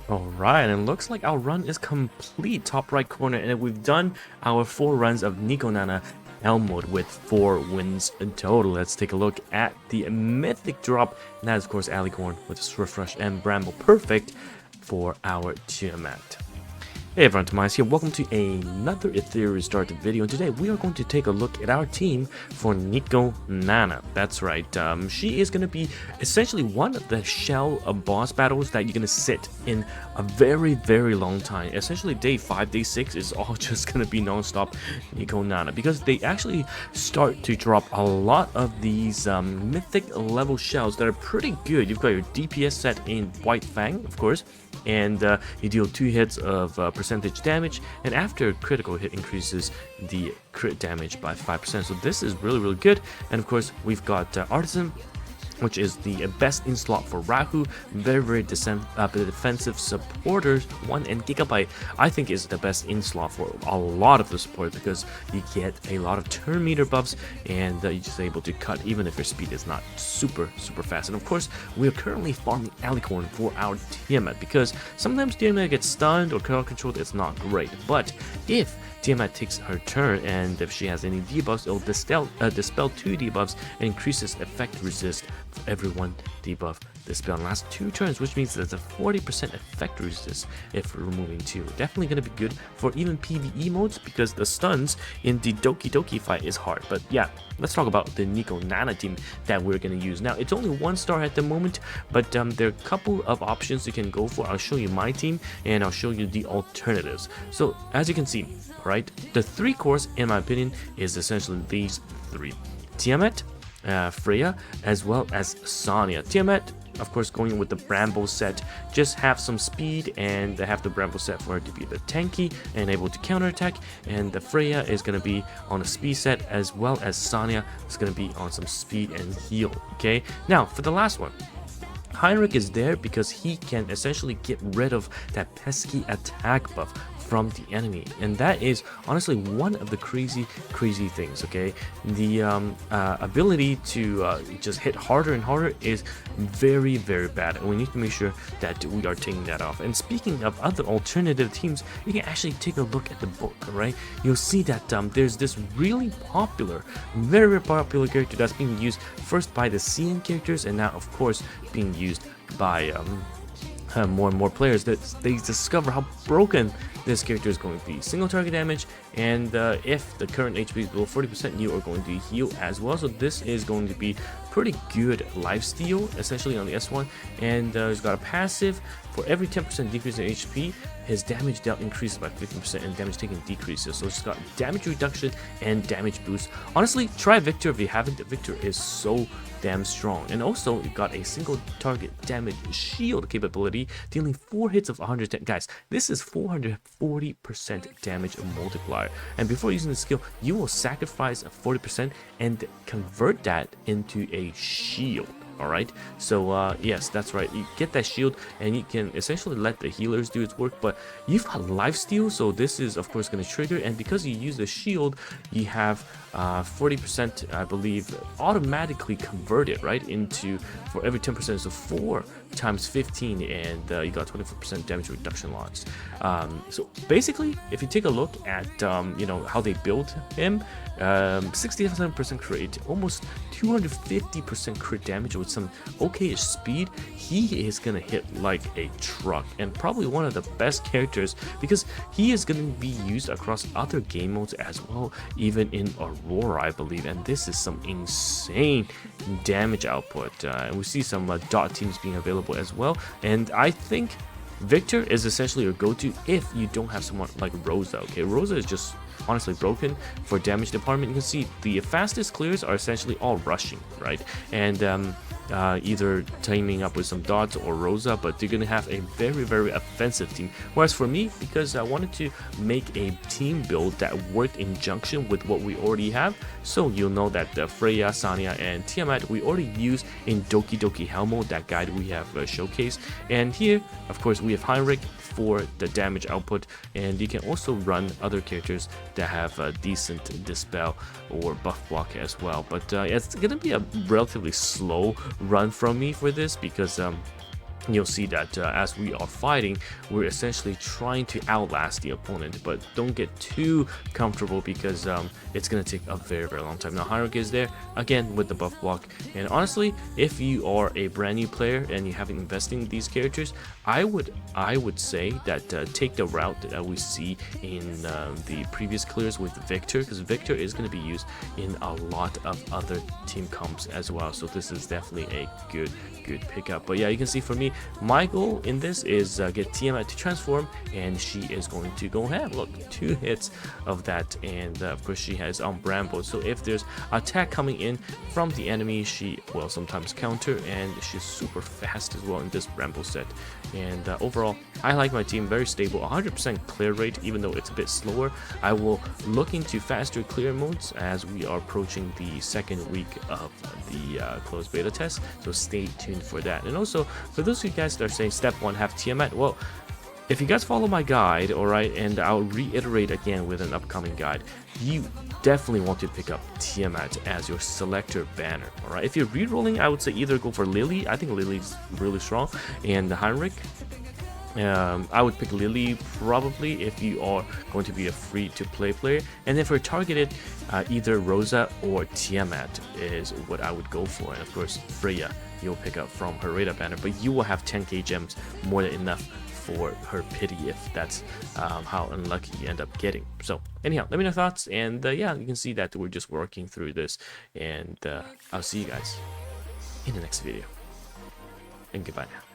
Alright, and it looks like our run is complete, top right corner, and we've done our 4 runs of NicoNana L mode with 4 wins in total. Let's take a look at the mythic drop, and that is of course Alicorn with Swift Rush and Bramble, perfect for our Tiamat. Hey everyone, TimaeuSS here. Welcome to another Etheria started video, and today we are going to take a look at our team for NicoNana. That's right, she is going to be essentially one of the shell of boss battles that you're going to sit in a very long time. Essentially day 5, day 6 is all just going to be non-stop NicoNana, because they actually start to drop a lot of these mythic level shells that are pretty good. You've got your DPS set in White Fang, of course, and you deal 2 hits of percentage damage, and after a critical hit increases the crit damage by 5%. So this is really good. And of course we've got Artisan, which is the best in slot for Rahu, very defensive supporters one, and Gigabyte I think is the best in slot for a lot of the support, because you get a lot of turn meter buffs, and you're just able to cut even if your speed is not super fast. And of course we are currently farming Alicorn for our Tiamat, because sometimes Tiamat gets stunned or crowd controlled. It's not great, but if Tiamat takes her turn and if she has any debuffs, it will dispel 2 debuffs and increases effect resist for every 1 debuff dispelled in the last 2 turns, which means there's a 40% effect resist if removing 2. Definitely going to be good for even PvE modes, because the stuns in the Doki Doki fight is hard. But yeah, let's talk about the NicoNana team that we're going to use. Now, it's only 1 star at the moment, but there are a couple of options you can go for. I'll show you my team and I'll show you the alternatives. So as you can see, right, the 3 cores in my opinion is essentially these 3: Tiamat, Freya, as well as Sonya. Tiamat, of course, going with the Bramble set, just have some speed and have the Bramble set for her to be the tanky and able to counterattack, and the Freya is going to be on a speed set, as well as Sonya is going to be on some speed and heal. Okay, now for the last one, Heinrich is there because he can essentially get rid of that pesky attack buff from the enemy, and that is honestly one of the crazy things. Okay, the ability to just hit harder and harder is very bad, and we need to make sure that we are taking that off. And speaking of other alternative teams, you can actually take a look at the book. Right, you'll see that there's this really popular, very popular character that's being used first by the CN characters, and now of course being used by more and more players, that they discover how broken this character is going to be. Single target damage, and if the current HP is below 40%, you are going to heal as well. So this is going to be pretty good lifesteal essentially on the S1, and he's got a passive. For every 10% decrease in HP, his damage dealt increases by 15% and damage taken decreases. So it's got damage reduction and damage boost. Honestly, try Victor if you haven't. Victor is so damn strong, and also you got a single target damage shield capability, dealing 4 hits of 110. Guys, this is 440% damage multiplier, and before using the skill you will sacrifice a 40% and convert that into a shield. Alright, so yes, that's right, you get that shield and you can essentially let the healers do its work, but you've got lifesteal, so this is of course going to trigger, and because you use the shield you have 40%, I believe, automatically converted right into, for every 10%, so 4 times 15, and you got 24% damage reduction loss. So basically, if you take a look at you know how they built him, 67% crit, almost 250% crit damage with some okay-ish speed. He is gonna hit like a truck, and probably one of the best characters, because he is gonna be used across other game modes as well, even in Aurora, I believe. And this is some insane damage output, and we see some dot teams being available as well. And I think Victor is essentially your go-to if you don't have someone like Rosa. Okay, Rosa is just honestly broken for damage department. You can see the fastest clears are essentially all rushing, right? And either teaming up with some dots or Rosa, but they're gonna have a very offensive team. Whereas for me, because I wanted to make a team build that worked in junction with what we already have, so you'll know that Freya, Sonya, and Tiamat we already use in Doki Doki Hell mode, that guide we have showcased. And here, of course, we have Heinrich for the damage output, and you can also run other characters that have a decent dispel or buff block as well. But it's gonna be a relatively slow run from me for this, because you'll see that as we are fighting, we're essentially trying to outlast the opponent, but don't get too comfortable because it's gonna take a very long time. Now Heinrich is there again with the buff block, and honestly, if you are a brand new player and you haven't invested in these characters, I would say that take the route that we see in the previous clears with Victor, because Victor is going to be used in a lot of other team comps as well. So this is definitely a good pickup. But yeah, you can see for me, my goal in this is get Tiamat to transform, and she is going to go ham. Look, 2 hits of that, and of course she has Bramble. So if there's attack coming in from the enemy, she will sometimes counter, and she's super fast as well in this Bramble set. And overall, I like my team, very stable, 100% clear rate, even though it's a bit slower. I will look into faster clear modes as we are approaching the second week of the closed beta test, so stay tuned for that. And also, for those of you guys that are saying step 1 have Tiamat, well, if you guys follow my guide, alright, and I'll reiterate again with an upcoming guide, you definitely want to pick up Tiamat as your selector banner, alright? If you're rerolling, I would say either go for Lily, I think Lily's really strong, and Heinrich. I would pick Lily probably if you are going to be a free-to-play player, and if we're targeted, either Rosa or Tiamat is what I would go for, and of course Freya you'll pick up from her radar banner, but you will have 10k gems, more than enough for her pity if that's how unlucky you end up getting. So anyhow, let me know your thoughts, and yeah, you can see that we're just working through this, and I'll see you guys in the next video, and goodbye now.